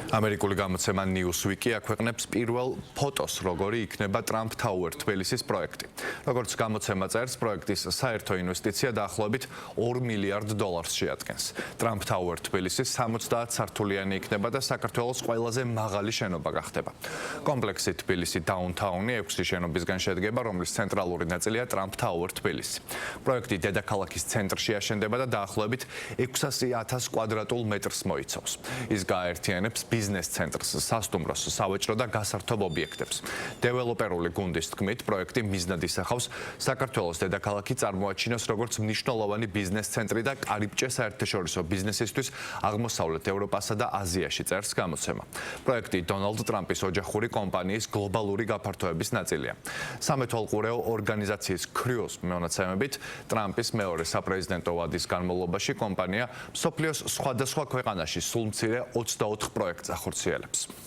ამერიკული გამოცემა Newsweek აქვეყნებს პირველ ფოტოს, როგორი იქნება Trump Tower თბილისის პროექტი. როგორც გამოცემა წერს, პროექტის საერთო ინვესტიცია დაახლოებით $2 მილიარდ შეადგენს. Trump Tower თბილისის 70 სართულიანი იქნება და საქართველოს ყველაზე მაღალი შენობა გახდება. კომპლექსი თბილისი დაუნთაუნი 6 შენობისგან შედგება, რომლის ცენტრალური ნაწილია Trump Tower თბილისი. პროექტი დედაქალაქის ცენტრში აშენდება და დაახლოებით 600,000 კვადრატულ მეტრს მოიცავს. ის გააერთიანებს ბიზნეს ცენტრს, სასტუმროს, სავაჭრო და გასართობ ობიექტებს. დეველოპერული გუნდის თქმით, პროექტი მიზნად ისახავს საქართველოს დედაქალაქი წარმოაჩინოს როგორც მნიშვნელოვანი ბიზნეს ცენტრი და კარიბჭე საერთაშორისო ბიზნესისთვის აღმოსავლეთ ევროპასა და აზიაში, წერს გამოცემა. პროექტი დონალდ ტრამპის ოჯახური კომპანიის გლობალური გაფართოების ნაწილია. სამეთვალყურეო ორგანიზაციის Cruise მონაცემებით, ტრამპის მეორე საპრეზიდენტო ვადის განმავლობაში კომპანია მსოფლიოს სხვადასხვა ქვეყანაში სულ მცირე 24 პროექტს ახორციელებს.